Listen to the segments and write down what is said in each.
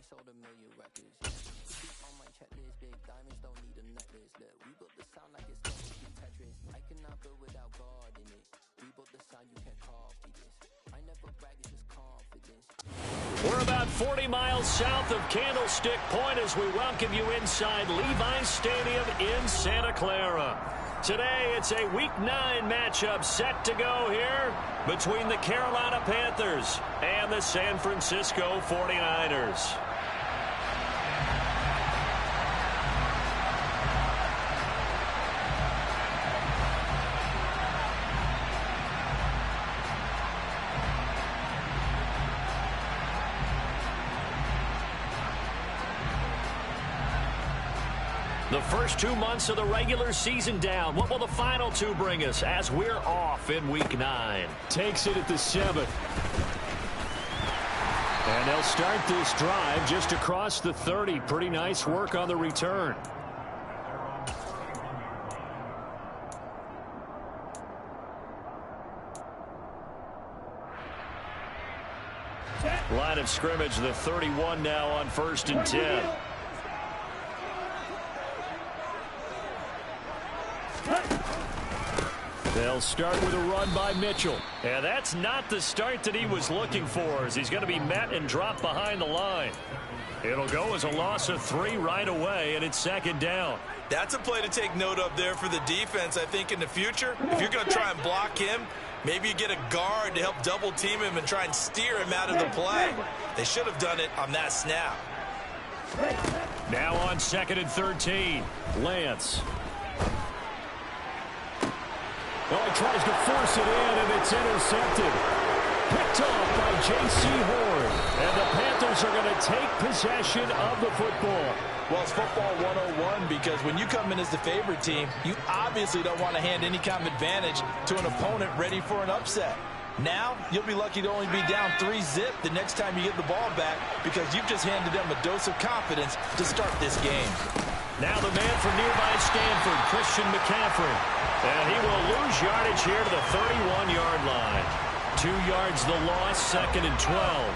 sold a million records. Keep on my checklist, big diamonds don't need a necklace. Look, we built the sound like it's gonna be Tetris. I cannot build without God in it. We built the sound, you can't copy this. I never brag, it's just confidence. We're about 40 miles south of Candlestick Point as we welcome you inside Levi's Stadium in Santa Clara. Today, it's a Week 9 matchup set to go here between the Carolina Panthers and the San Francisco 49ers. The first 2 months of the regular season down. What will the final two bring us as we're off in Week 9? Takes it at the 7th. And they'll start this drive just across the 30. Pretty nice work on the return. Line of scrimmage, the 31 now on 1st and 10. They'll start with a run by Mitchell. And that's not the start that he was looking for, as he's going to be met and dropped behind the line. It'll go as a loss of 3 right away, and it's 2nd down. That's a play to take note of there for the defense, I think, in the future. If you're going to try and block him, maybe you get a guard to help double team him and try and steer him out of the play. They should have done it on that snap. Now on 2nd and 13, Lance. Well, he tries to force it in, and it's intercepted. Picked off by J.C. Horn. And the Panthers are going to take possession of the football. Well, it's football 101 because when you come in as the favorite team, you obviously don't want to hand any kind of advantage to an opponent ready for an upset. Now, you'll be lucky to only be down 3-zip the next time you get the ball back because you've just handed them a dose of confidence to start this game. Now the man from nearby Stanford, Christian McCaffrey. And he will lose yardage here to the 31-yard line. 2 yards the loss, 2nd and 12.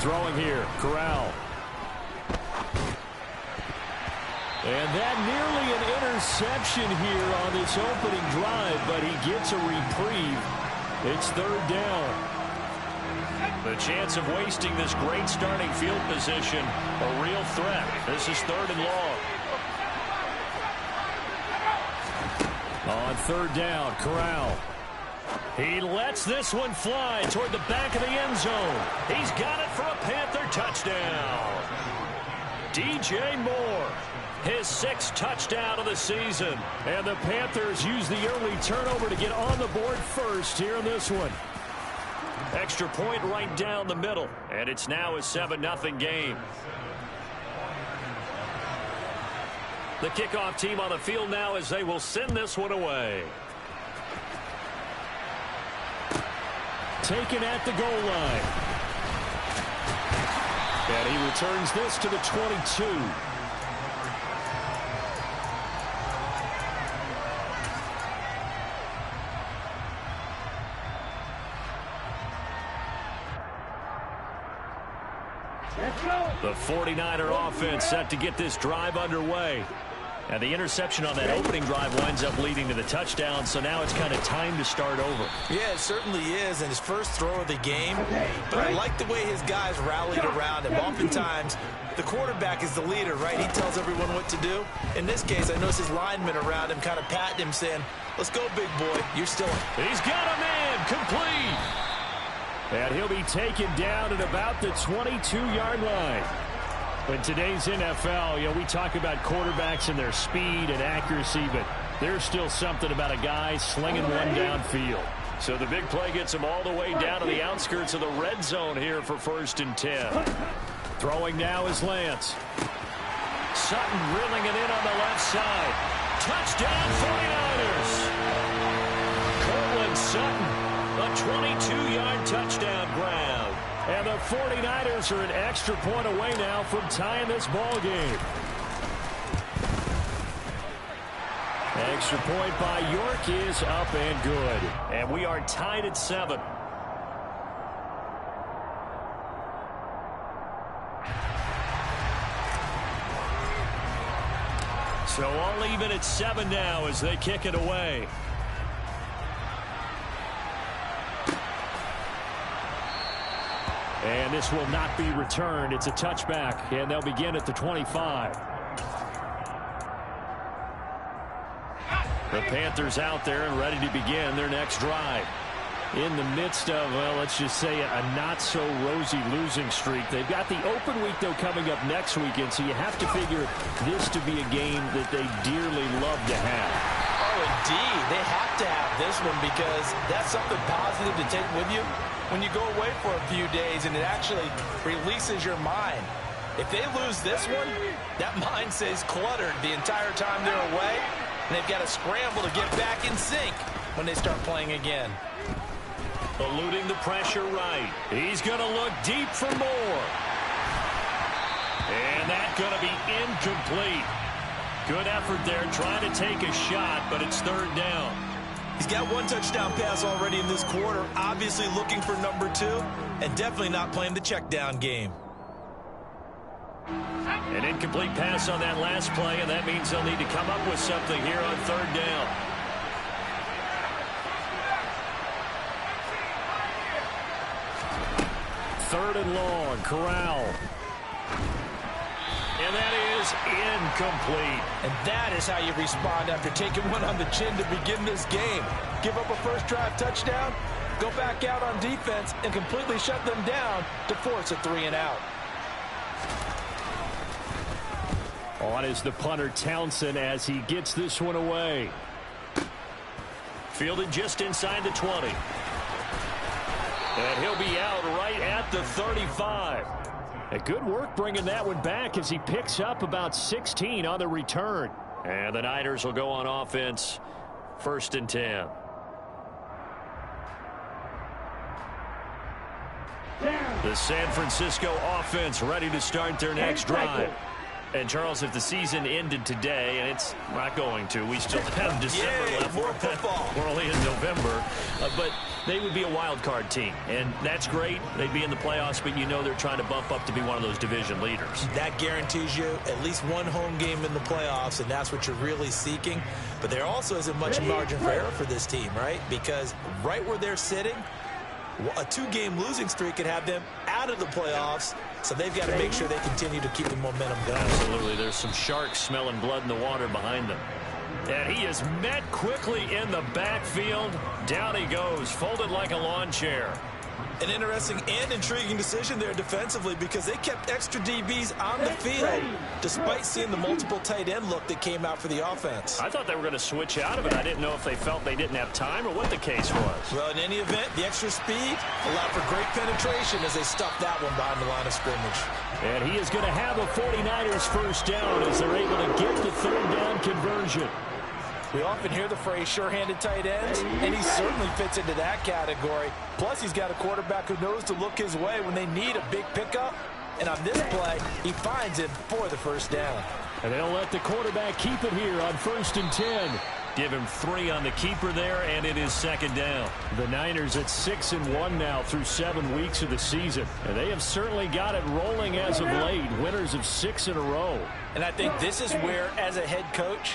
Throwing here, Corral. And that nearly an interception here on this opening drive, but he gets a reprieve. It's 3rd down. The chance of wasting this great starting field position, a real threat. This is 3rd and long. On 3rd down, Corral. He lets this one fly toward the back of the end zone. He's got it for a Panther touchdown. DJ Moore, his 6th touchdown of the season. And the Panthers use the early turnover to get on the board first here in this one. Extra point right down the middle, and it's now a 7-0 game. The kickoff team on the field now as they will send this one away. Taken at the goal line. And he returns this to the 22. The 49er offense set to get this drive underway. And the interception on that opening drive winds up leading to the touchdown, so now it's kind of time to start over. Yeah, it certainly is, and his first throw of the game. But I like the way his guys rallied around him. Oftentimes, the quarterback is the leader, right? He tells everyone what to do. In this case, I notice his linemen around him kind of patting him, saying, let's go, big boy. You're still... He's got a man complete. And he'll be taken down at about the 22-yard line. In today's NFL, we talk about quarterbacks and their speed and accuracy, but there's still something about a guy slinging one downfield. So the big play gets him all the way down to the outskirts of the red zone here for 1st and 10. Throwing now is Lance. Sutton reeling it in on the left side. Touchdown 49ers. Cortland Sutton, a 22-yard touchdown grab. And the 49ers are an extra point away now from tying this ball game. Extra point by York is up and good. And we are tied at 7. So all even at 7 now as they kick it away. And this will not be returned. It's a touchback, and they'll begin at the 25. The Panthers out there and ready to begin their next drive. In the midst of, well, let's just say a not-so-rosy losing streak. They've got the open week, though, coming up next weekend, so you have to figure this to be a game that they dearly love to have. Oh, indeed. They have to have this one because that's something positive to take with you when you go away for a few days, and it actually releases your mind. If they lose this one, that mind stays cluttered the entire time they're away, and they've got to scramble to get back in sync when they start playing again. Eluding the pressure right. He's going to look deep for more. And that's going to be incomplete. Good effort there trying to take a shot, but it's third down. He's got one touchdown pass already in this quarter, obviously looking for number 2, and definitely not playing the check down game. An incomplete pass on that last play, and that means they'll need to come up with something here on third down. Third and long, Corral. And that is incomplete. And that is how you respond after taking one on the chin to begin this game. Give up a first drive touchdown, go back out on defense, and completely shut them down to force a 3-and-out. On is the punter Townsend as he gets this one away. Fielded just inside the 20. And he'll be out right at the 35. And good work bringing that one back as he picks up about 16 on the return. And the Niners will go on offense, 1st and 10. The San Francisco offense ready to start their next drive. And, Charles, if the season ended today, and it's not going to, we still have December left. More football. We're only in November. But they would be a wild card team, and that's great. They'd be in the playoffs, but you know they're trying to bump up to be one of those division leaders. That guarantees you at least one home game in the playoffs, and that's what you're really seeking. But there also isn't much margin for error for this team, right? Because right where they're sitting, a 2-game losing streak could have them out of the playoffs, so they've got to make sure they continue to keep the momentum going. Absolutely. There's some sharks smelling blood in the water behind them. And he is met quickly in the backfield. Down he goes, folded like a lawn chair. An interesting and intriguing decision there defensively because they kept extra DBs on the field despite seeing the multiple tight end look that came out for the offense. I thought they were going to switch out of it. I didn't know if they felt they didn't have time or what the case was. Well, in any event, the extra speed allowed for great penetration as they stuffed that one behind the line of scrimmage. And he is going to have a 49ers first down as they're able to get the third down conversion. We often hear the phrase sure-handed tight ends, and he certainly fits into that category. Plus, he's got a quarterback who knows to look his way when they need a big pickup. And on this play, he finds him for the first down. And they'll let the quarterback keep it here on 1st and 10. Give him 3 on the keeper there, and it is 2nd down. The Niners at 6-1 now through 7 weeks of the season. And they have certainly got it rolling as of late. Winners of 6 in a row. And I think this is where, as a head coach,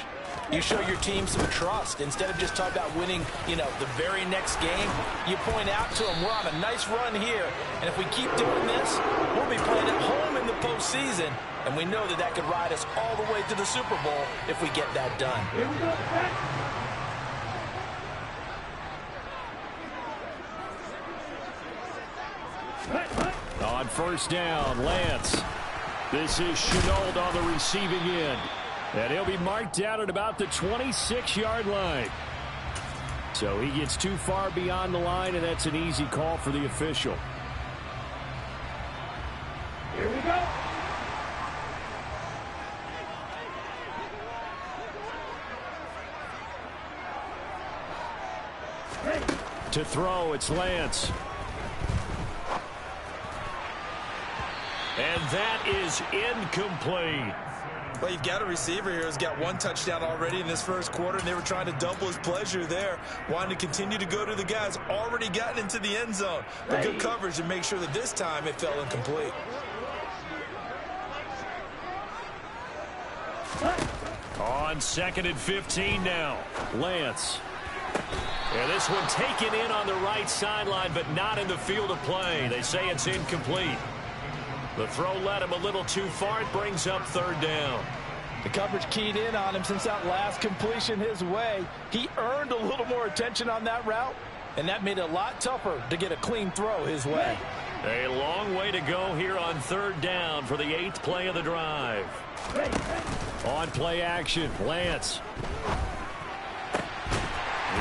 you show your team some trust. Instead of just talking about winning, the very next game, you point out to them, we're on a nice run here. And if we keep doing this, we'll be playing at home in the postseason. And we know that that could ride us all the way to the Super Bowl if we get that done. On 1st down, Lance. This is Chenault on the receiving end. And he'll be marked down at about the 26-yard line. So he gets too far beyond the line, and that's an easy call for the official. Here we go. To throw, it's Lance. And that is incomplete. Well, you've got a receiver here who's got 1 touchdown already in this first quarter, and they were trying to double his pleasure there, wanting to continue to go to the guys already gotten into the end zone. But good coverage to make sure that this time it fell incomplete. On 2nd and 15 now. Lance. And this one taken in on the right sideline, but not in the field of play. They say it's incomplete. The throw led him a little too far. It brings up 3rd down. The coverage keyed in on him since that last completion his way. He earned a little more attention on that route, and that made it a lot tougher to get a clean throw his way. A long way to go here on 3rd down for the 8th play of the drive. On play action, Lance.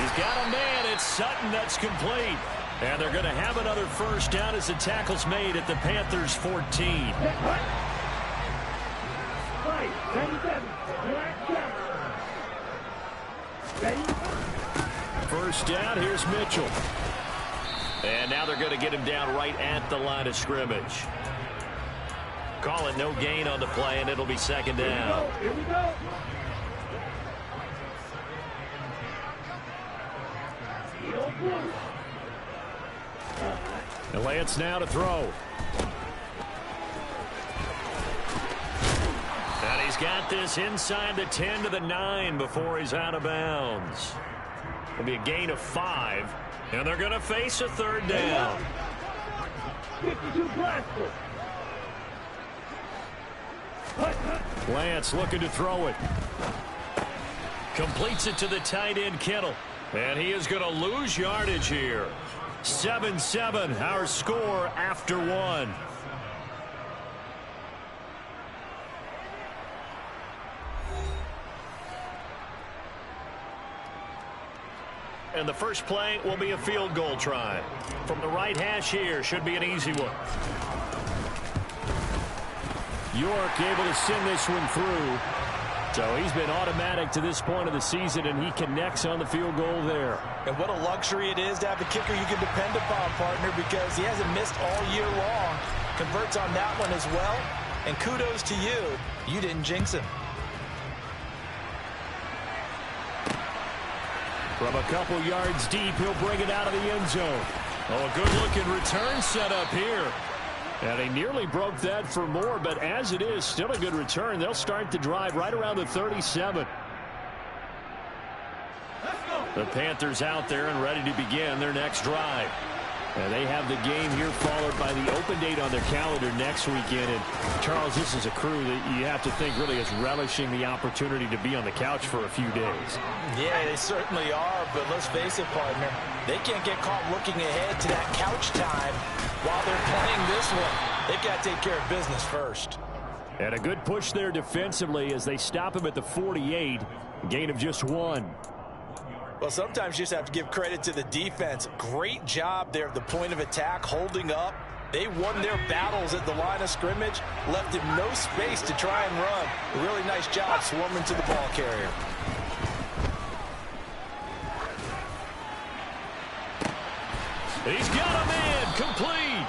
He's got a man. It's Sutton that's complete. And they're going to have another 1st down as the tackle's made at the Panthers' 14. First down, here's Mitchell. And now they're going to get him down right at the line of scrimmage. Call it no gain on the play, and it'll be 2nd down. Here we go. And Lance now to throw. And he's got this inside the 10 to the 9 before he's out of bounds. It'll be a gain of 5, and they're going to face a 3rd down. 52 Glasgow. Lance looking to throw it. Completes it to the tight end, Kittle. And he is going to lose yardage here. 7-7, our score after 1. And the first play will be a field goal try. From the right hash here, should be an easy one. York able to send this one through. So he's been automatic to this point of the season, and he connects on the field goal there. And what a luxury it is to have a kicker you can depend upon, partner, because he hasn't missed all year long. Converts on that one as well. And kudos to you. You didn't jinx him. From a couple yards deep, he'll bring it out of the end zone. Oh, a good-looking return set up here. And he nearly broke that for more, but as it is, still a good return. They'll start the drive right around the 37. The Panthers out there and ready to begin their next drive. And they have the game here followed by the open date on their calendar next weekend. And, Charles, this is a crew that you have to think really is relishing the opportunity to be on the couch for a few days. Yeah, they certainly are, but let's face it, partner. They can't get caught looking ahead to that couch time while they're playing this one. They've got to take care of business first. And a good push there defensively as they stop him at the 48. Gain of just 1. Well, sometimes you just have to give credit to the defense. Great job there at the point of attack, holding up. They won their battles at the line of scrimmage, left him no space to try and run. A really nice job swarming to the ball carrier. He's got a man, complete.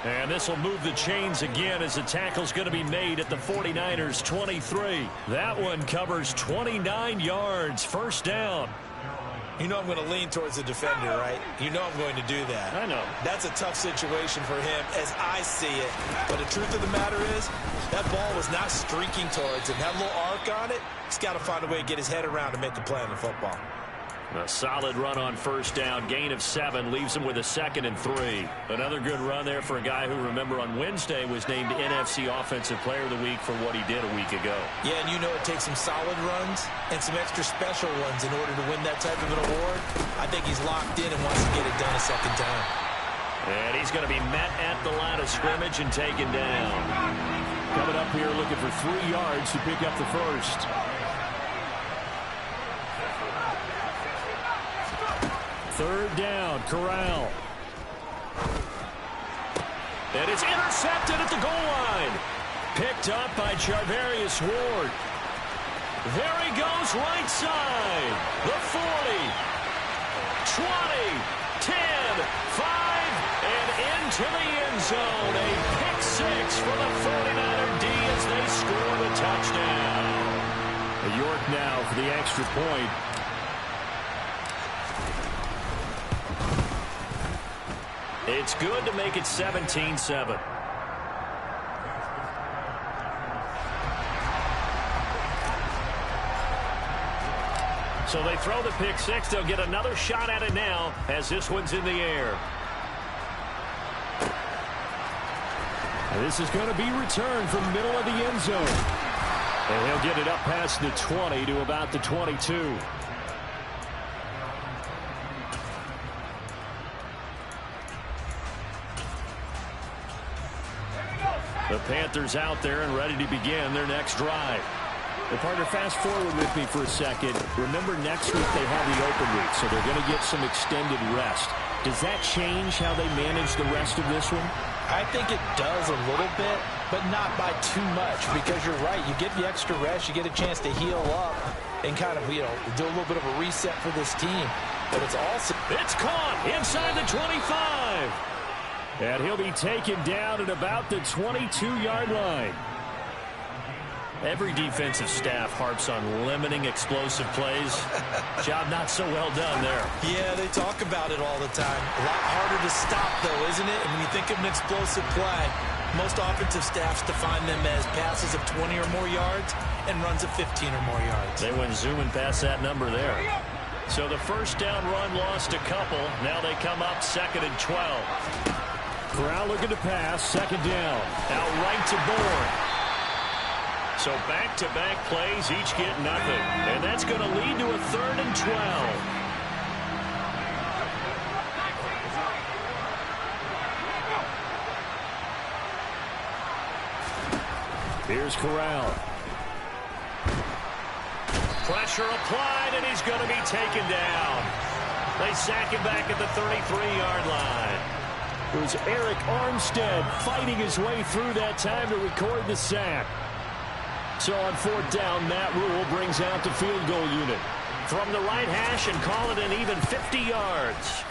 And this will move the chains again as the tackle's going to be made at the 49ers 23. That one covers 29 yards, 1st down. You know I'm going to lean towards the defender, right? You know I'm going to do that. I know. That's a tough situation for him as I see it. But the truth of the matter is, that ball was not streaking towards him. That little arc on it, he's got to find a way to get his head around to make the play on the football. A solid run on 1st down. Gain of 7 leaves him with a 2nd and 3. Another good run there for a guy who, remember, on Wednesday was named NFC Offensive Player of the Week for what he did a week ago. Yeah, and you know it takes some solid runs and some extra special ones in order to win that type of an award. I think he's locked in and wants to get it done a 2nd time. And he's going to be met at the line of scrimmage and taken down. Coming up here looking for 3 yards to pick up the 1st. 3rd down, Corral. And it's intercepted at the goal line. Picked up by Charvarius Ward. There he goes, right side. The 40, 20, 10, 5, and into the end zone. A pick 6 for the 49er D as they score the touchdown. York now for the extra point. It's good to make it 17-7. So they throw the pick six. They'll get another shot at it now as this one's in the air. This is going to be returned from the middle of the end zone. And he'll get it up past the 20 to about the 22. The Panthers out there and ready to begin their next drive. The partner, fast forward with me for a second. Remember, next week they have the open week, so they're going to get some extended rest. Does that change how they manage the rest of this one? I think it does a little bit, but not by too much, because you're right. You get the extra rest, you get a chance to heal up and kind of, do a little bit of a reset for this team. But it's also... It's caught inside the 25. And he'll be taken down at about the 22-yard line. Every defensive staff harps on limiting explosive plays. Job not so well done there. Yeah, they talk about it all the time. A lot harder to stop, though, isn't it? And when you think of an explosive play, most offensive staffs define them as passes of 20 or more yards and runs of 15 or more yards. They went zooming past that number there. So the first down run lost a couple. Now they come up 2nd and 12. Corral looking to pass, 2nd down. Out right to Bourne. So back-to-back plays, each get nothing. And that's going to lead to a 3rd and 12. Here's Corral. Pressure applied, and he's going to be taken down. They sack him back at the 33-yard line. It was Eric Armstead fighting his way through that time to record the sack. So on 4th down, Matt Rule brings out the field goal unit. From the right hash and call it an even 50 yards.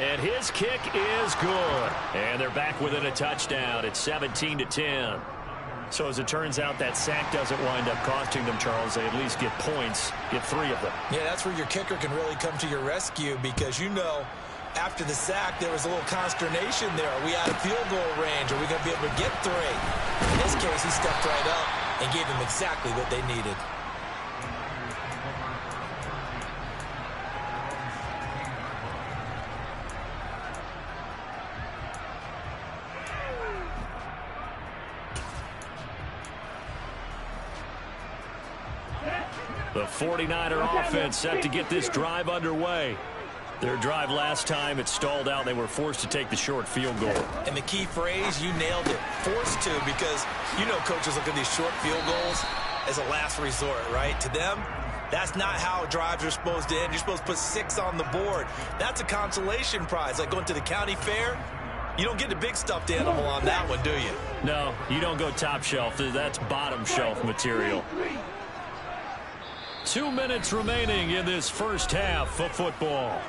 And his kick is good. And they're back within a touchdown. It's 17-10. So as it turns out, that sack doesn't wind up costing them, Charles. They at least get points, get 3 of them. Yeah, that's where your kicker can really come to your rescue, because after the sack, there was a little consternation there. Are we out of field goal range? Are we going to be able to get 3? In this case, he stepped right up and gave them exactly what they needed. The 49er offense set to get this drive underway. Their drive last time, it stalled out. They were forced to take the short field goal. And the key phrase, you nailed it, forced to, because coaches look at these short field goals as a last resort, right? To them, that's not how drives are supposed to end. You're supposed to put 6 on the board. That's a consolation prize, like going to the county fair. You don't get the big stuffed animal on that one, do you? No, you don't go top shelf. That's bottom shelf material. 2 minutes remaining in this first half of football.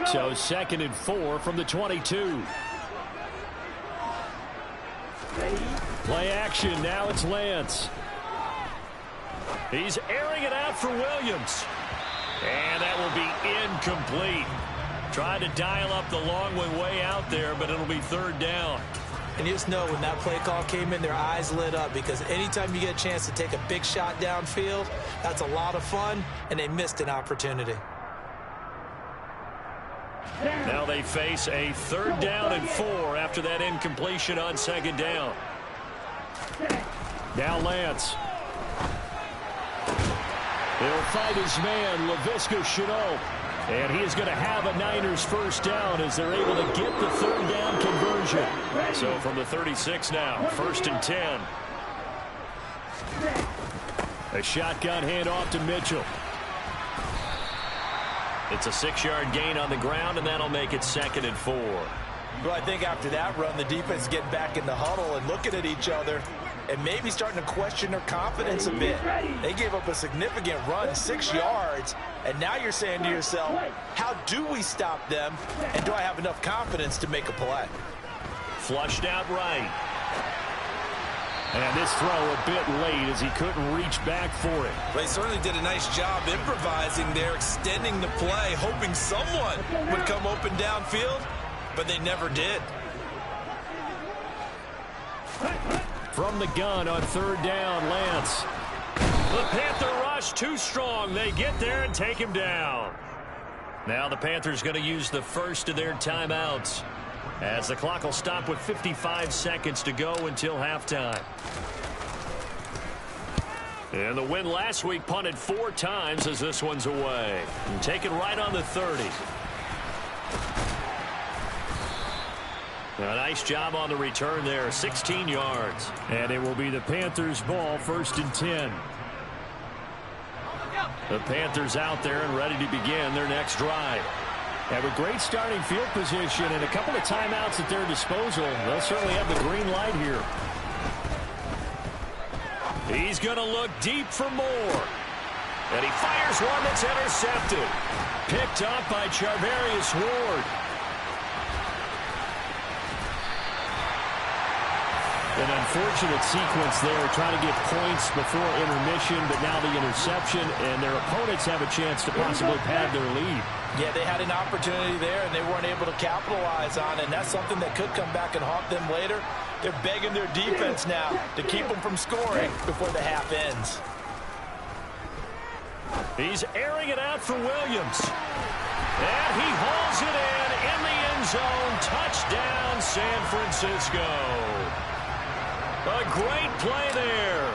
So 2nd and 4 from the 22. Play action. Now it's Lance. He's airing it out for Williams. And that will be incomplete. Trying to dial up the long one way out there, but it'll be 3rd down. And you just know when that play call came in, their eyes lit up, because anytime you get a chance to take a big shot downfield, that's a lot of fun, and they missed an opportunity. Now they face a 3rd down and 4 after that incompletion on 2nd down. Now Lance. He'll fight his man, Laviska Shenault. And he is going to have a Niners first down as they're able to get the 3rd down conversion. So from the 36 now, 1st and 10. A shotgun handoff to Mitchell. It's a 6-yard gain on the ground, and that'll make it 2nd and 4. Well, I think after that run, the defense getting back in the huddle and looking at each other and maybe starting to question their confidence a bit. They gave up a significant run, 6 yards, and now you're saying to yourself, how do we stop them, and do I have enough confidence to make a play? Flushed out right. And this throw a bit late as he couldn't reach back for it. They certainly did a nice job improvising there, extending the play, hoping someone would come open downfield, but they never did. From the gun on third down, Lance. The Panther rush too strong. They get there and take him down. Now the Panthers going to use the first of their timeouts, as the clock will stop with 55 seconds to go until halftime. And the win last week punted 4 times as this one's away. And taken right on the 30. A nice job on the return there, 16 yards. And it will be the Panthers' ball, 1st and 10. The Panthers out there and ready to begin their next drive. And with great starting field position and a couple of timeouts at their disposal, they'll certainly have the green light here. He's going to look deep for more. And he fires one that's intercepted. Picked up by Charvarius Ward. An unfortunate sequence there, trying to get points before intermission, but now the interception, and their opponents have a chance to possibly pad their lead. Yeah, they had an opportunity there, and they weren't able to capitalize on it, and that's something that could come back and haunt them later. They're begging their defense now to keep them from scoring before the half ends. He's airing it out for Williams. And he hauls it in the end zone. Touchdown, San Francisco. A great play there.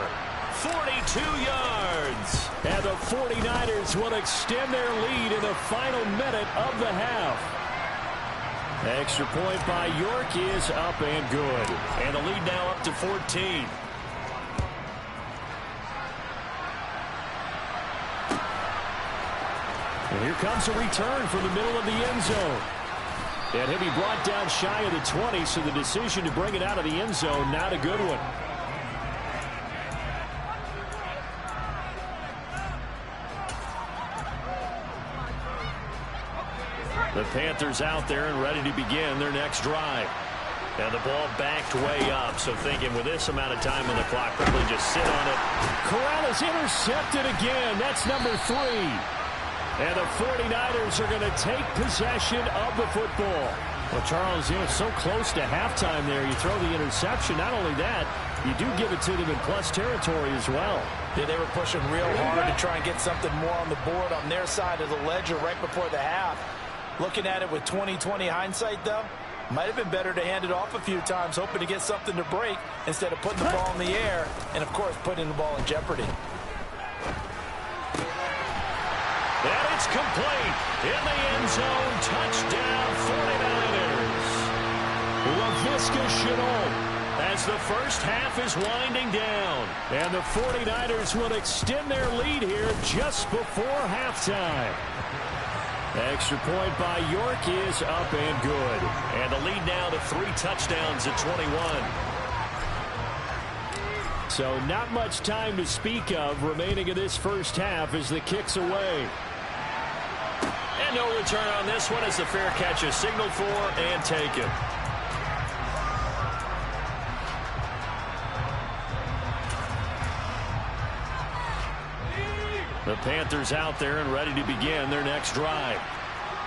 42 yards. And the 49ers will extend their lead in the final minute of the half. Extra point by York is up and good. And the lead now up to 14. And here comes a return from the middle of the end zone. And he'll be brought down shy of the 20, so the decision to bring it out of the end zone, not a good one. The Panthers out there and ready to begin their next drive. And the ball backed way up, so thinking with this amount of time on the clock, probably just sit on it. Corral is intercepted again. That's number 3. And the 49ers are going to take possession of the football. Well, Charles, so close to halftime there. You throw the interception. Not only that, you do give it to them in plus territory as well. Yeah, they were pushing real hard to try and get something more on the board on their side of the ledger right before the half. Looking at it with 20/20 hindsight, though, might have been better to hand it off a few times, hoping to get something to break instead of putting the ball in the air and, of course, putting the ball in jeopardy. And it's complete. In the end zone, touchdown 49ers. Laviska Shenault. As the first half is winding down. And the 49ers will extend their lead here just before halftime. Extra point by York is up and good. And the lead now to 3 touchdowns at 21. So not much time to speak of remaining in this first half as the kick's away. And no return on this one as the fair catch is signaled for and taken. The Panthers out there and ready to begin their next drive.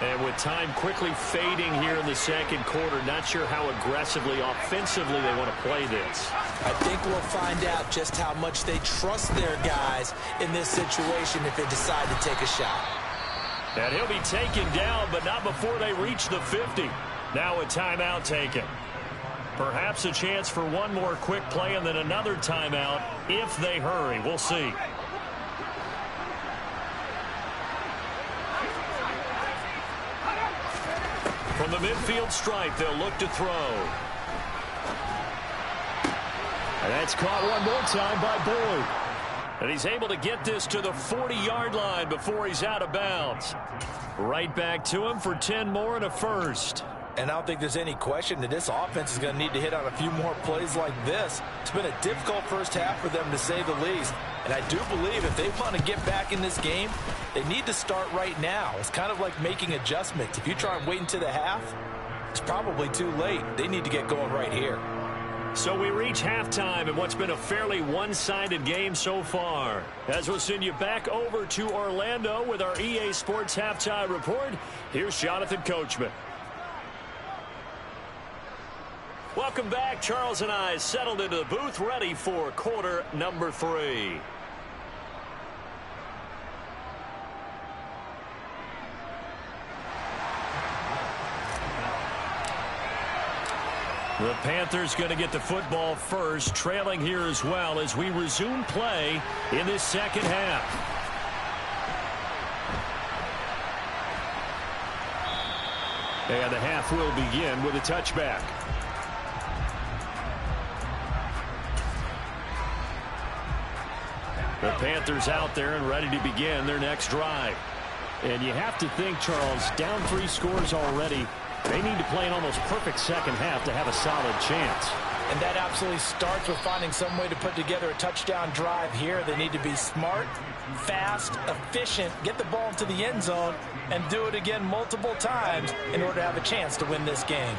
And with time quickly fading here in the second quarter, not sure how aggressively, offensively they want to play this. I think we'll find out just how much they trust their guys in this situation if they decide to take a shot. And he'll be taken down, but not before they reach the 50. Now a timeout taken. Perhaps a chance for one more quick play and then another timeout if they hurry. We'll see. From the midfield stripe, they'll look to throw. And that's caught one more time by Boyd. And he's able to get this to the 40-yard line before he's out of bounds. Right back to him for 10 more and a first. And I don't think there's any question that this offense is going to need to hit on a few more plays like this. It's been a difficult first half for them, to say the least. And I do believe if they want to get back in this game, they need to start right now. It's kind of like making adjustments. If you try and wait until the half, it's probably too late. They need to get going right here. So we reach halftime in what's been a fairly one-sided game so far. As we'll send you back over to Orlando with our EA Sports Halftime Report, here's Jonathan Coachman. Welcome back. Charles and I settled into the booth, ready for quarter number 3. The Panthers going to get the football first, trailing here as well as we resume play in this second half. And the half will begin with a touchback. The Panthers out there and ready to begin their next drive. And you have to think, Charles, down 3 scores already. They need to play an almost perfect second half to have a solid chance. And that absolutely starts with finding some way to put together a touchdown drive here. They need to be smart, fast, efficient, get the ball into the end zone, and do it again multiple times in order to have a chance to win this game.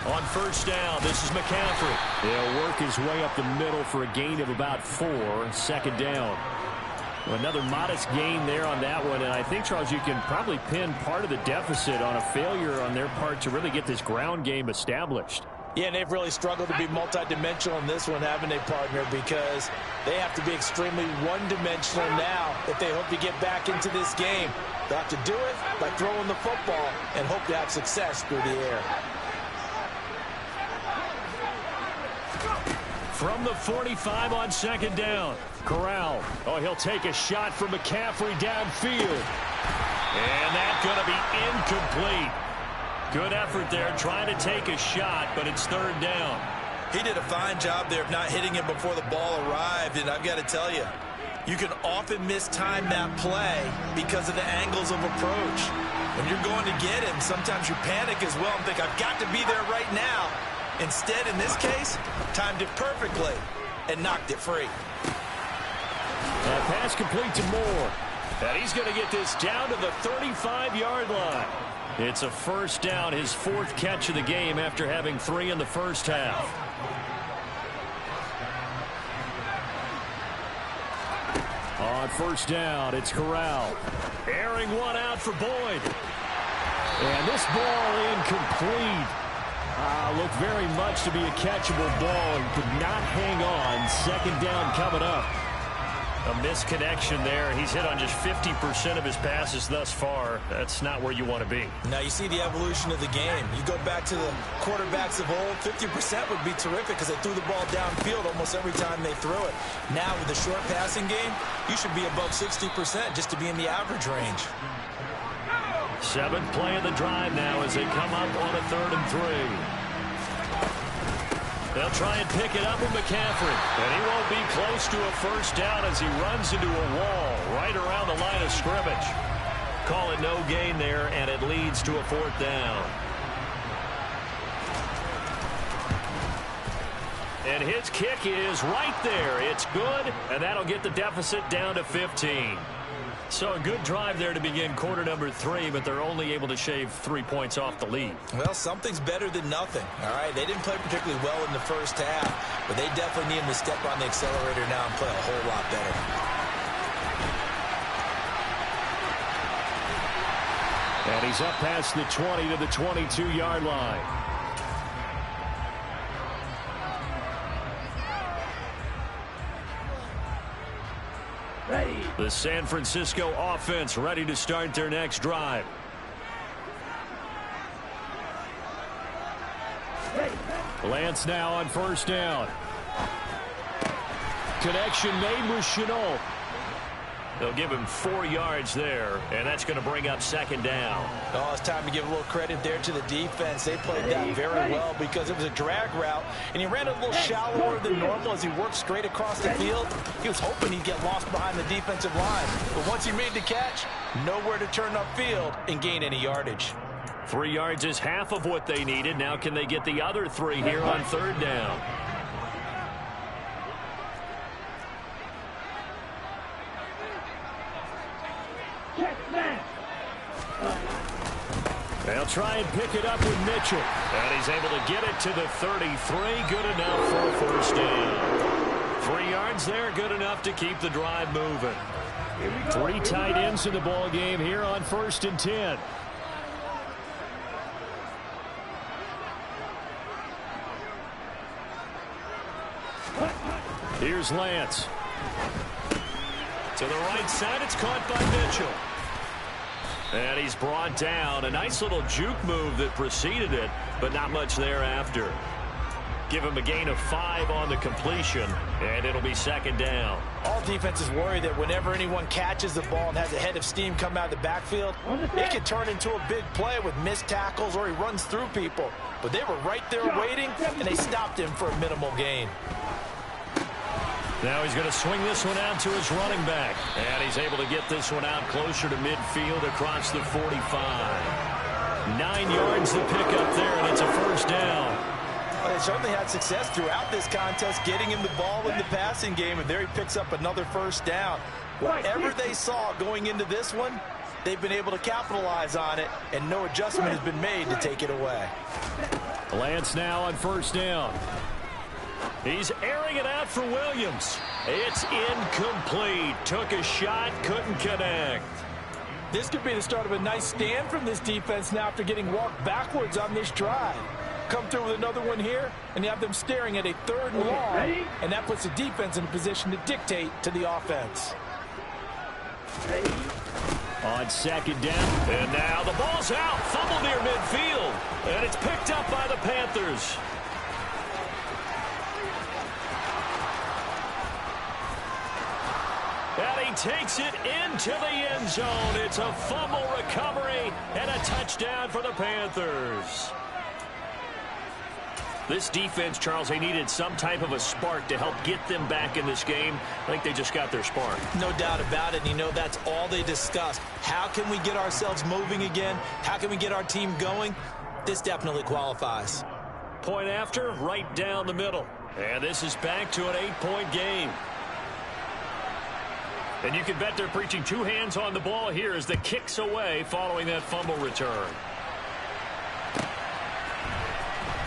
On first down, this is McCaffrey. He'll work his way up the middle for a gain of about 4, second down. Another modest gain there on that one, and I think, Charles, you can probably pin part of the deficit on a failure on their part to really get this ground game established. Yeah, and they've really struggled to be multidimensional in this one, haven't they, partner? Because they have to be extremely one-dimensional now if they hope to get back into this game. They'll have to do it by throwing the football and hope to have success through the air. From the 45 on second down, Corral. Oh, he'll take a shot from McCaffrey downfield. And that's going to be incomplete. Good effort there trying to take a shot, but it's third down. He did a fine job there of not hitting him before the ball arrived, and I've got to tell you, you can often mistime that play because of the angles of approach. When you're going to get him, sometimes you panic as well and think, I've got to be there right now. Instead, in this case, timed it perfectly and knocked it free. A pass complete to Moore. And he's going to get this down to the 35-yard line. It's a first down, his 4th catch of the game after having 3 in the first half. On first down, it's Corral. Airing one out for Boyd. And this ball incomplete. Looked very much to be a catchable ball and could not hang on. Second down coming up. A misconnection there. He's hit on just 50% of his passes thus far. That's not where you want to be. Now you see the evolution of the game. You go back to the quarterbacks of old, 50% would be terrific because they threw the ball downfield almost every time they threw it. Now with the short passing game, you should be above 60% just to be in the average range. 7th play of the drive now as they come up on a 3rd and 3. They'll try and pick it up with McCaffrey. And he won't be close to a first down as he runs into a wall right around the line of scrimmage. Call it no gain there, and it leads to a 4th down. And his kick is right there. It's good, and that'll get the deficit down to 15. So a good drive there to begin quarter number 3, but they're only able to shave 3 points off the lead. Well, something's better than nothing, all right? They didn't play particularly well in the first half, but they definitely need him to step on the accelerator now and play a whole lot better. And he's up past the 20 to the 22-yard line. Ready. The San Francisco offense ready to start their next drive. Ready. Lance now on first down. Connection made with Chenault. They'll give him 4 yards there, and that's going to bring up second down. Oh, it's time to give a little credit there to the defense. They played that very well because it was a drag route, and he ran a little shallower than normal as he worked straight across the field. He was hoping he'd get lost behind the defensive line, but once he made the catch, nowhere to turn upfield and gain any yardage. 3 yards is half of what they needed. Now can they get the other 3 here on third down? Check that. They'll try and pick it up with Mitchell. And he's able to get it to the 33. Good enough for a first down. 3 yards there, good enough to keep the drive moving. 3 tight ends in the ball game here on 1st and 10. Here's Lance. To the right side, it's caught by Mitchell. And he's brought down. A nice little juke move that preceded it, but not much thereafter. Give him a gain of 5 on the completion, and it'll be 2nd down. All defenses worry that whenever anyone catches the ball and has a head of steam come out of the backfield, it can turn into a big play with missed tackles or he runs through people. But they were right there waiting, and they stopped him for a minimal gain. Now he's going to swing this one out to his running back. And he's able to get this one out closer to midfield across the 45. 9 yards the pickup there, and it's a first down. Well, they certainly had success throughout this contest, getting him the ball in the passing game, and there he picks up another first down. Whatever they saw going into this one, they've been able to capitalize on it, and no adjustment has been made to take it away. Lance now on first down. He's airing it out for Williams. It's incomplete. Took a shot, couldn't connect. This could be the start of a nice stand from this defense now after getting walked backwards on this drive. Come through with another one here, and you have them staring at a 3rd and long, and that puts the defense in a position to dictate to the offense. On 2nd down, and now the ball's out. Fumble near midfield, and it's picked up by the Panthers. And he takes it into the end zone. It's a fumble recovery and a touchdown for the Panthers. This defense, Charles, they needed some type of a spark to help get them back in this game. I think they just got their spark. No doubt about it. And you know, that's all they discussed. How can we get ourselves moving again? How can we get our team going? This definitely qualifies. Point after, right down the middle. And this is back to an 8-point game. And you can bet they're preaching 2 hands on the ball here as the kick's away following that fumble return.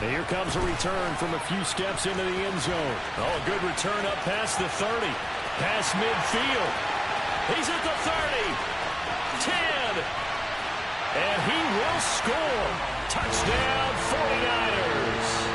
And here comes a return from a few steps into the end zone. Oh, a good return up past the 30. Past midfield. He's at the 30. 10. And he will score. Touchdown, 49ers.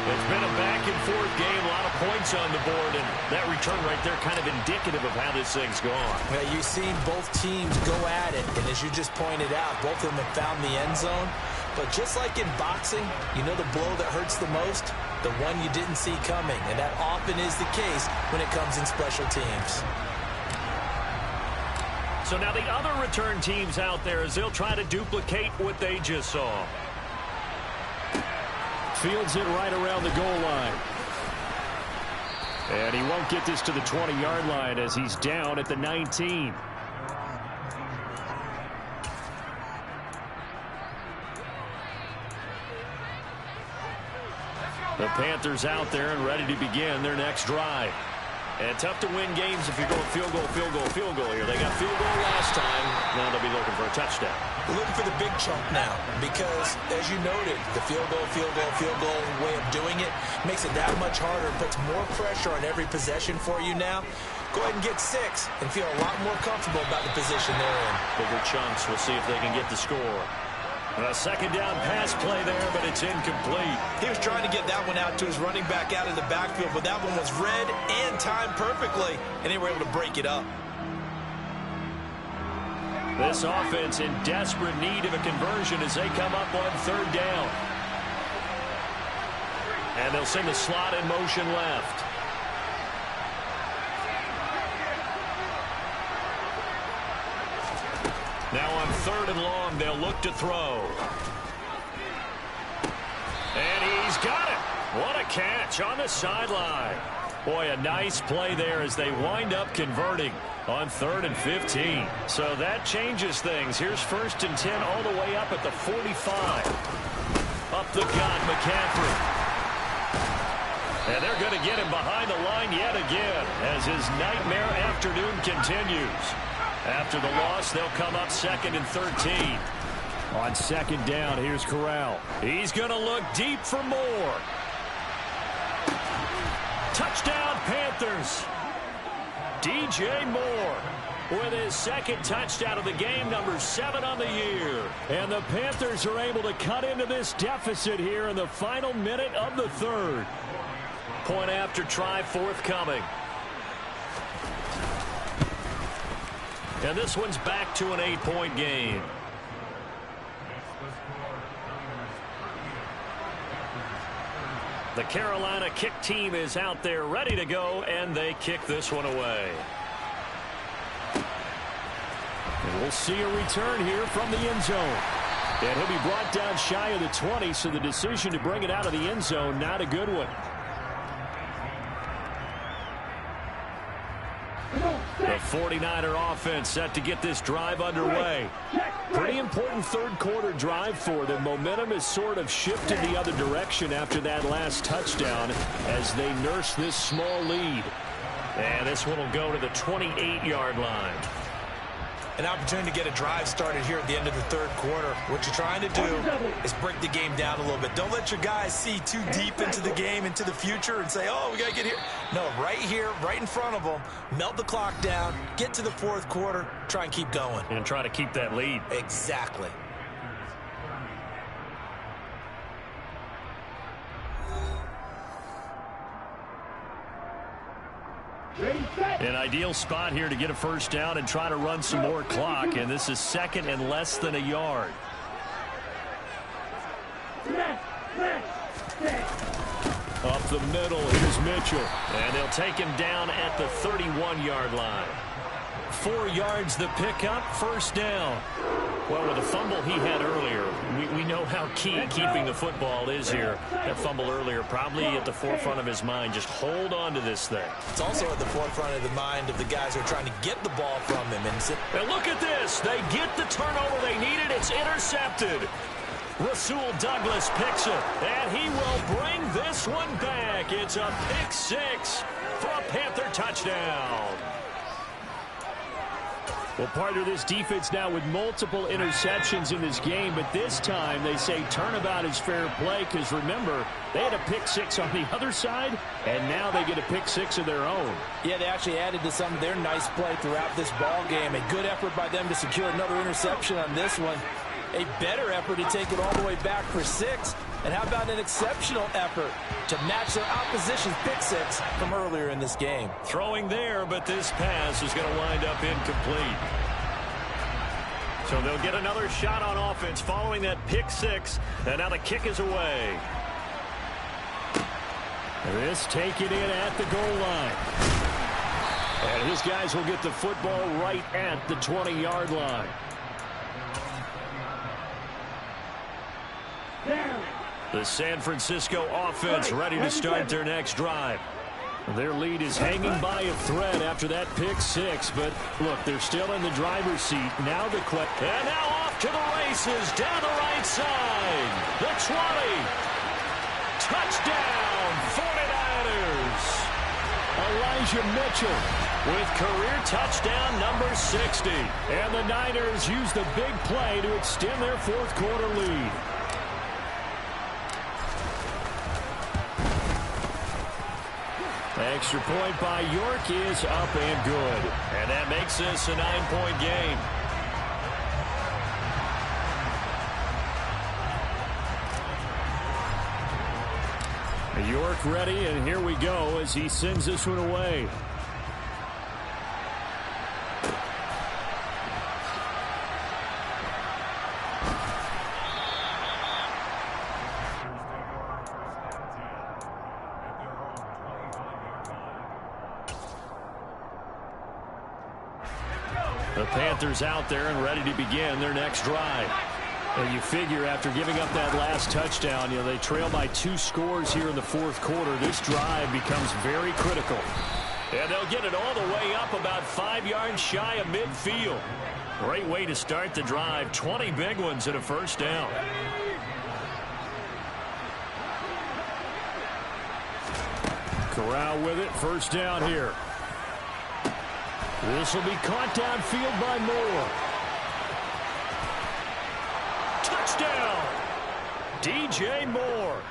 It's been a back-and-forth game, a lot of points on the board, and that return right there kind of indicative of how this thing's gone. Well, you've seen both teams go at it, and as you just pointed out, both of them have found the end zone. But just like in boxing, you know the blow that hurts the most? The one you didn't see coming, and that often is the case when it comes in special teams. So now the other return teams out there as they'll try to duplicate what they just saw. Fields it right around the goal line. And he won't get this to the 20-yard line as he's down at the 19. The Panthers out there and ready to begin their next drive. And tough to win games if you're going field goal, field goal, field goal here. They got field goal last time. Now they'll be looking for a touchdown. Looking for the big chunk now because, as you noted, the field goal way of doing it makes it that much harder, puts more pressure on every possession for you now. Go ahead and get 6 and feel a lot more comfortable about the position they're in. Bigger chunks. We'll see if they can get the score. A 2nd down pass play there, but it's incomplete. He was trying to get that one out to his running back out of the backfield, but that one was read and timed perfectly, and they were able to break it up. This offense in desperate need of a conversion as they come up on 3rd down. And they'll send the slot in motion left. Now on 3rd and long, they'll look to throw. And he's got it. What a catch on the sideline. Boy, a nice play there as they wind up converting on 3rd and 15. So that changes things. Here's 1st and 10 all the way up at the 45. Up the gut, McCaffrey. And they're going to get him behind the line yet again as his nightmare afternoon continues. After the loss, they'll come up 2nd and 13. On 2nd down, here's Corral. He's going to look deep for more. Touchdown, Panthers. DJ Moore with his 2nd touchdown of the game, number 7 on the year. And the Panthers are able to cut into this deficit here in the final minute of the 3rd. Point after try forthcoming. And this one's back to an 8-point game. The Carolina kick team is out there ready to go, and they kick this one away. And we'll see a return here from the end zone. And he'll be brought down shy of the 20, so the decision to bring it out of the end zone, not a good one. The 49er offense set to get this drive underway. Pretty important 3rd quarter drive for them. Momentum has sort of shifted the other direction after that last touchdown as they nurse this small lead. And this one will go to the 28-yard line. An opportunity to get a drive started here at the end of the 3rd quarter. What you're trying to do is break the game down a little bit. Don't let your guys see too deep into the game, into the future, and say, oh, we got to get here. No, right here, right in front of them, melt the clock down, get to the 4th quarter, try and keep going. And try to keep that lead. Exactly. An ideal spot here to get a 1st down and try to run some more clock, and this is 2nd and less than a yard. Up the middle, here's Mitchell. And they'll take him down at the 31-yard line. 4 yards the pickup, 1st down. Well, with the fumble he had earlier, we know how key keeping the football is here. That fumble earlier probably at the forefront of his mind. Just hold on to this thing. It's also at the forefront of the mind of the guys who are trying to get the ball from him. And look at this. They get the turnover they needed. It's intercepted. Rasul Douglas picks it, and he will bring this one back. It's a pick 6 for a Panther touchdown. Well, part of this defense now with multiple interceptions in this game, but this time they say turnabout is fair play because, remember, they had a pick 6 on the other side, and now they get a pick 6 of their own. Yeah, they actually added to some of their nice play throughout this ball game. A good effort by them to secure another interception on this one. A better effort to take it all the way back for 6. And how about an exceptional effort to match their opposition's pick 6 from earlier in this game? Throwing there, but this pass is going to wind up incomplete. So they'll get another shot on offense following that pick 6. And now the kick is away. This taken in at the goal line. And his guys will get the football right at the 20-yard line. The San Francisco offense ready to start their next drive. Their lead is hanging by a thread after that pick 6, but look, they're still in the driver's seat. Now the question. And now off to the races down the right side. The 20. Touchdown, 49ers. Elijah Mitchell with career touchdown number 60. And the Niners use the big play to extend their 4th quarter lead. Extra point by York is up and good. And that makes this a 9-point game. York ready, and here we go as he sends this one away. The Panthers out there and ready to begin their next drive. And you figure after giving up that last touchdown, they trail by 2 scores here in the 4th quarter. This drive becomes very critical. And they'll get it all the way up about 5 yards shy of midfield. Great way to start the drive. 20 big ones and a 1st down. Corral with it. 1st down here. This will be caught downfield by Moore. Touchdown! DJ Moore.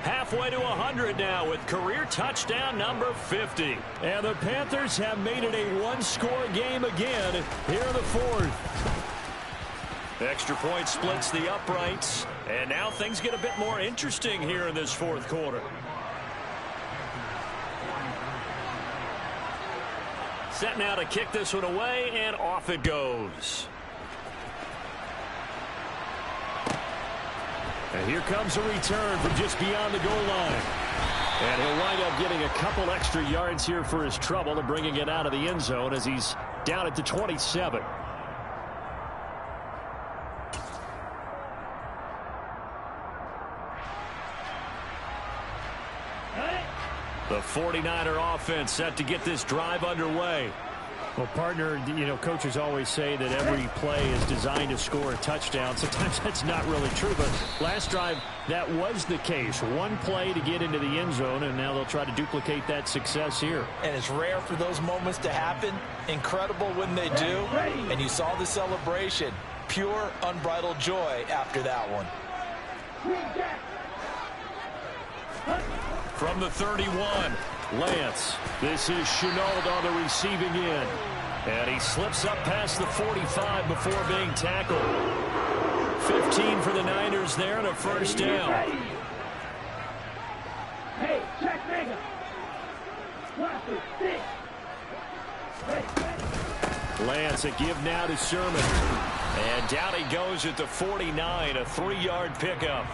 Halfway to 100 now with career touchdown number 50. And the Panthers have made it a one-score game again here in the fourth. Extra point splits the uprights. And now things get a bit more interesting here in this fourth quarter. Set now to kick this one away, and off it goes. And here comes a return from just beyond the goal line. And he'll wind up getting a couple extra yards here for his trouble and bringing it out of the end zone as he's down at the 27. The 49er offense set to get this drive underway. Well, partner, coaches always say that every play is designed to score a touchdown. Sometimes that's not really true, but last drive, that was the case. One play to get into the end zone, and now they'll try to duplicate that success here. And it's rare for those moments to happen. Incredible when they do. And you saw the celebration. Pure, unbridled joy after that one. From the 31, Lance. This is Chenault on the receiving end. And he slips up past the 45 before being tackled. 15 for the Niners there and a first down. Hey, check Mega. 6. Lance, a give now to Sermon. And down he goes at the 49, a 3-yard pickup.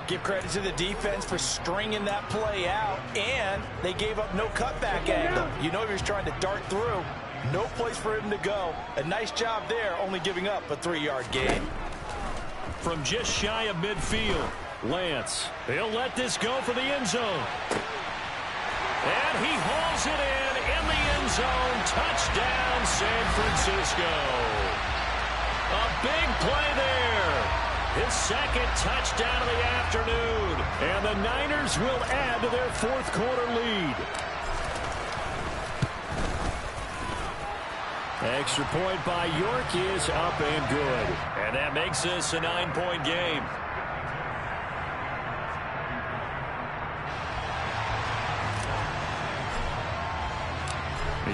Give credit to the defense for stringing that play out, and they gave up no cutback angle. You know he was trying to dart through. No place for him to go. A nice job there, only giving up a 3-yard gain. From just shy of midfield, Lance. He'll let this go for the end zone. And he hauls it in the end zone. Touchdown, San Francisco. A big play there. His second touchdown of the afternoon. And the Niners will add to their fourth quarter lead. Extra point by York is up and good. And that makes this a 9-point game.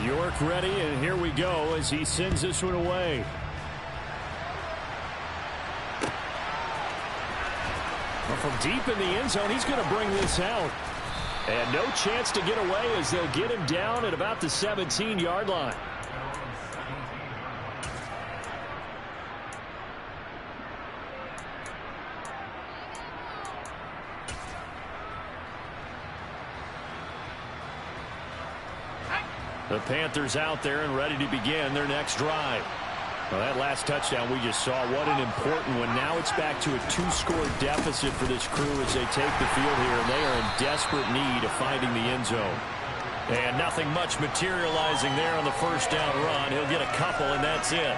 York ready, and here we go as he sends this one away. From deep in the end zone, he's going to bring this out. And no chance to get away as they'll get him down at about the 17-yard line. The Panthers out there and ready to begin their next drive. Well, that last touchdown we just saw, what an important one. Now it's back to a 2-score deficit for this crew as they take the field here, and they are in desperate need of finding the end zone. And nothing much materializing there on the first down run. He'll get a couple, and that's it.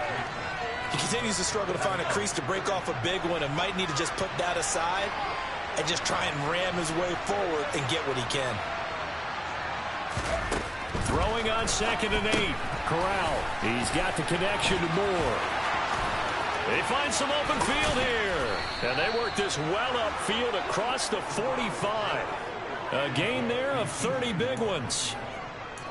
He continues to struggle to find a crease to break off a big one and might need to just put that aside and just try and ram his way forward and get what he can. Throwing on 2nd and 8. Corral. He's got the connection to Moore. They find some open field here. And they work this well upfield across the 45. A gain there of 30 big ones.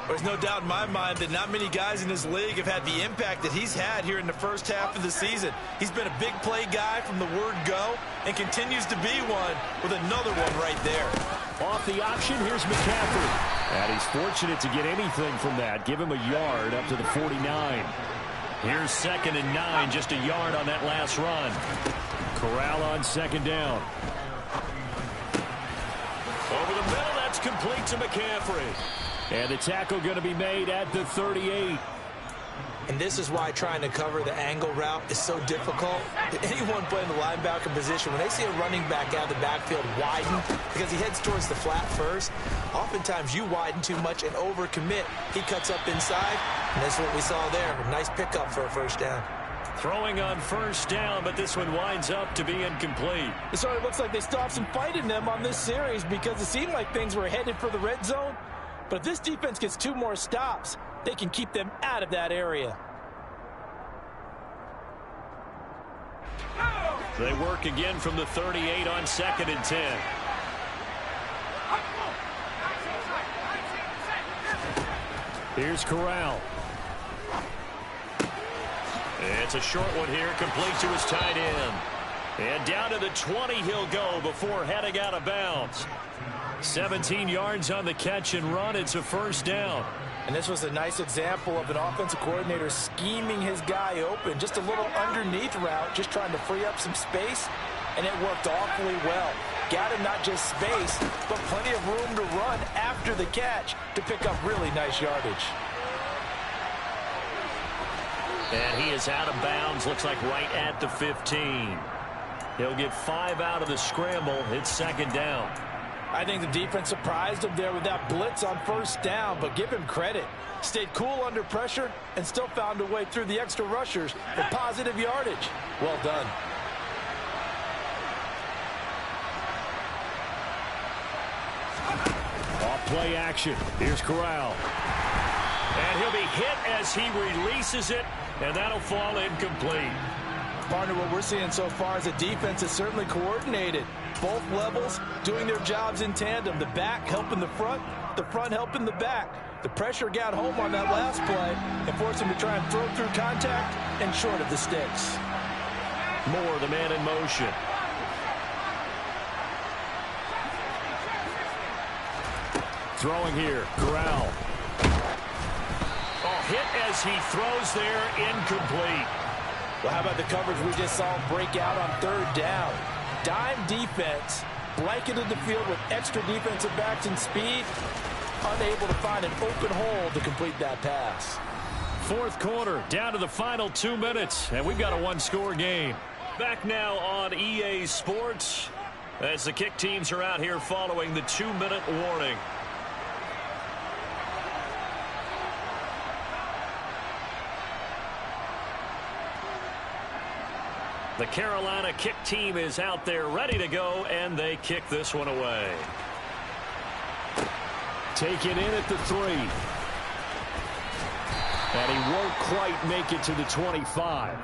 There's no doubt in my mind that not many guys in this league have had the impact that he's had here in the first half of the season. He's been a big play guy from the word go and continues to be one with another one right there. Off the option, here's McCaffrey. And he's fortunate to get anything from that. Give him a yard up to the 49. Here's 2nd and 9, just a yard on that last run. Corral on 2nd down. Over the middle, that's complete to McCaffrey. And the tackle going to be made at the 38. And this is why trying to cover the angle route is so difficult. Anyone playing the linebacker position, when they see a running back out of the backfield widen because he heads towards the flat first, oftentimes you widen too much and overcommit. He cuts up inside, and that's what we saw there. A nice pickup for a first down. Throwing on first down, but this one winds up to be incomplete. It sort of looks like they stopped some fight in them on this series because it seemed like things were headed for the red zone. But if this defense gets 2 more stops, they can keep them out of that area. They work again from the 38 on 2nd and 10. Here's Corral. It's a short one here, complete to his tight end. And down to the 20 he'll go before heading out of bounds. 17 yards on the catch and run. It's a first down. And this was a nice example of an offensive coordinator scheming his guy open. Just a little underneath route, just trying to free up some space, and it worked awfully well. Got him not just space, but plenty of room to run after the catch to pick up really nice yardage. And he is out of bounds, looks like right at the 15. He'll get 5 out of the scramble. It's 2nd down. I think the defense surprised him there with that blitz on 1st down, but give him credit. Stayed cool under pressure and still found a way through the extra rushers for positive yardage. Well done. Off play action. Here's Corral. And he'll be hit as he releases it, and that'll fall incomplete. Partner, what we're seeing so far is the defense is certainly coordinated. Both levels doing their jobs in tandem. The back helping the front helping the back. The pressure got home on that last play and forced him to try and throw through contact and short of the sticks. Moore, the man in motion. Throwing here, Corral. Oh, hit as he throws there, incomplete. Well, how about the coverage we just saw him break out on 3rd down? Dime defense, blanketed the field with extra defensive backs and speed, unable to find an open hole to complete that pass. 4th quarter, down to the final 2 minutes, and we've got a 1-score game. Back now on EA Sports as the kick teams are out here following the 2-minute warning. The Carolina kick team is out there ready to go, and they kick this one away. Take it in at the 3. And he won't quite make it to the 25.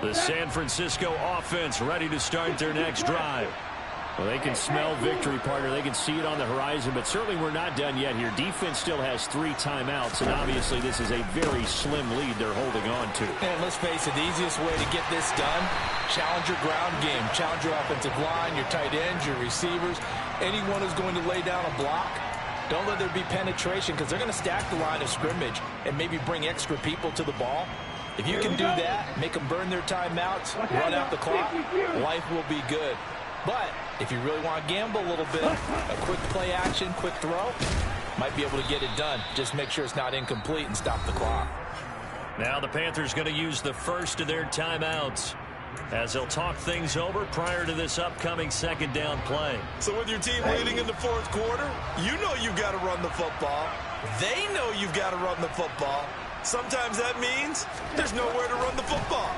The San Francisco offense ready to start their next drive. Well, they can smell victory, partner. They can see it on the horizon, but certainly we're not done yet here. Defense still has 3 timeouts, and obviously this is a very slim lead they're holding on to. And let's face it, the easiest way to get this done, challenge your ground game. Challenge your offensive line, your tight ends, your receivers, anyone who's going to lay down a block. Don't let there be penetration because they're going to stack the line of scrimmage and maybe bring extra people to the ball. If you can do that, make them burn their timeouts, run out the clock, life will be good. But if you really want to gamble a little bit, a quick play action, quick throw, might be able to get it done. Just make sure it's not incomplete and stop the clock. Now the Panthers going to use the first of their timeouts as they'll talk things over prior to this upcoming 2nd down play. So with your team leading in the 4th quarter, you know you've got to run the football. They know you've got to run the football. Sometimes that means there's nowhere to run the football.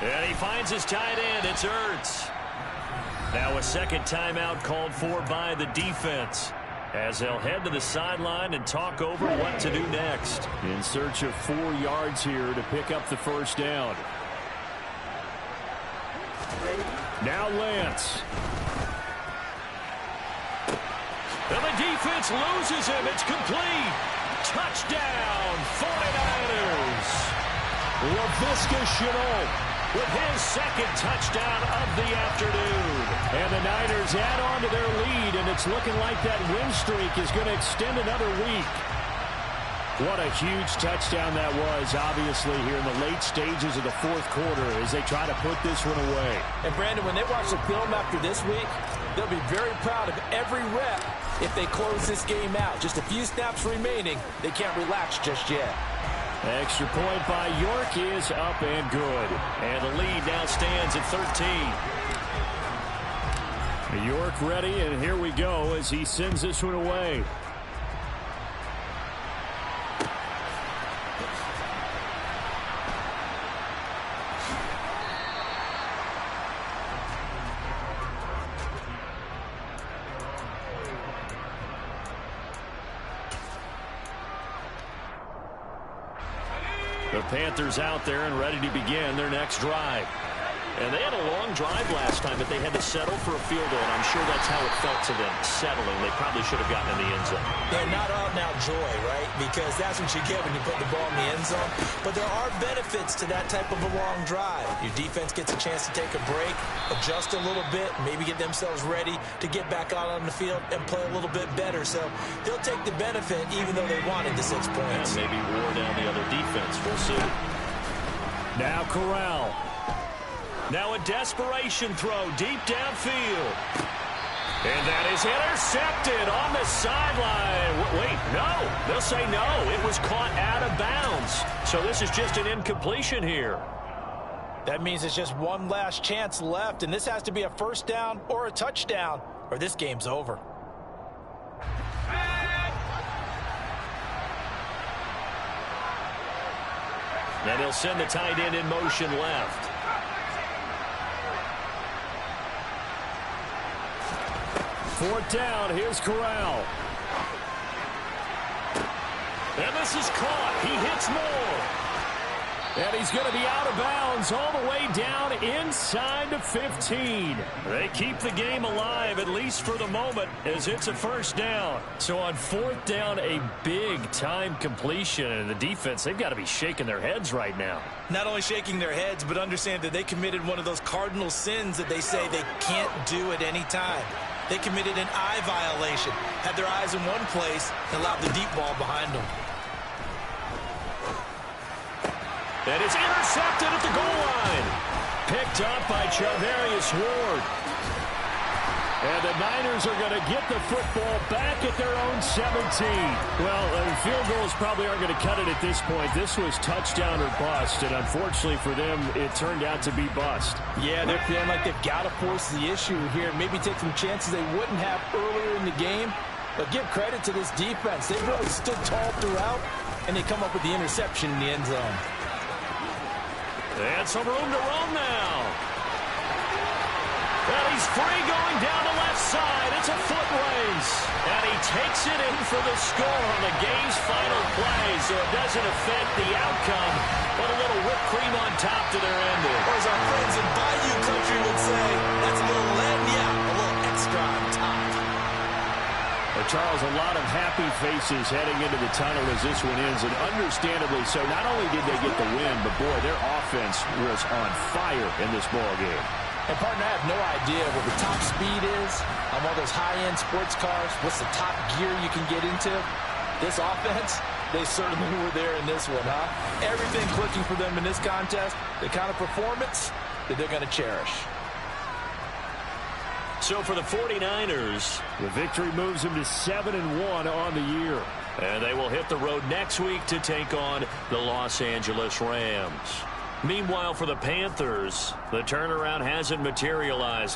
And he finds his tight end. It's Ertz. Now a 2nd timeout called for by the defense as they'll head to the sideline and talk over what to do next. In search of 4 yards here to pick up the 1st down. Now Lance. And the defense loses him. It's complete. Touchdown, 49ers. LaVisca Chenault with his 2nd touchdown of the afternoon. And the Niners add on to their lead, and it's looking like that win streak is going to extend another week. What a huge touchdown that was, obviously, here in the late stages of the 4th quarter as they try to put this one away. And, Brandon, when they watch the film after this week, they'll be very proud of every rep if they close this game out. Just a few snaps remaining. They can't relax just yet. Extra point by York is up and good. And the lead now stands at 13. York ready, and here we go as he sends this one away. The Panthers out there and ready to begin their next drive. And they had a long drive last time, but they had to settle for a field goal, and I'm sure that's how it felt to them, settling. They probably should have gotten in the end zone. Yeah, not out now joy, right? Because that's what you get when you put the ball in the end zone. But there are benefits to that type of a long drive. Your defense gets a chance to take a break, adjust a little bit, maybe get themselves ready to get back out on the field and play a little bit better. So they'll take the benefit even though they wanted the 6 points. And maybe wore down the other defense. We'll see. Now Corral. Now a desperation throw deep downfield. And that is intercepted on the sideline. Wait, no. They'll say no. It was caught out of bounds. So this is just an incompletion here. That means it's just one last chance left, and this has to be a first down or a touchdown, or this game's over. And he'll send the tight end in motion left. Fourth down, here's Corral. And this is caught. He hits more. And he's going to be out of bounds all the way down inside the 15. They keep the game alive, at least for the moment, as it's a first down. So on fourth down, a big-time completion. And the defense, they've got to be shaking their heads right now. Not only shaking their heads, but understand that they committed one of those cardinal sins that they say they can't do at any time. They committed an eye violation, had their eyes in one place, and allowed the deep ball behind them. And it's intercepted at the goal line. Picked up by Charvarius Ward. And the Niners are going to get the football back at their own 17. Well, field goals probably aren't going to cut it at this point. This was touchdown or bust, and unfortunately for them, it turned out to be bust. Yeah, they're feeling like they've got to force the issue here, maybe take some chances they wouldn't have earlier in the game. But give credit to this defense. They've really stood tall throughout, and they come up with the interception in the end zone. And some room to run now. And he's free going down the left side. It's a foot race. And he takes it in for the score on the game's final play. So it doesn't affect the outcome, but a little whipped cream on top to their ending. Or as our friends in Bayou Country would say, that's a little lagniappe, a little extra on top. Well, Charles, a lot of happy faces heading into the tunnel as this one ends, and understandably so. Not only did they get the win, but, boy, their offense was on fire in this ball game. And, partner, I have no idea what the top speed is on one of those high-end sports cars. What's the top gear you can get into? This offense, they certainly were there in this one, huh? Everything clicking for them in this contest, the kind of performance that they're going to cherish. So for the 49ers, the victory moves them to 7-1 on the year. And they will hit the road next week to take on the Los Angeles Rams. Meanwhile, for the Panthers, the turnaround hasn't materialized.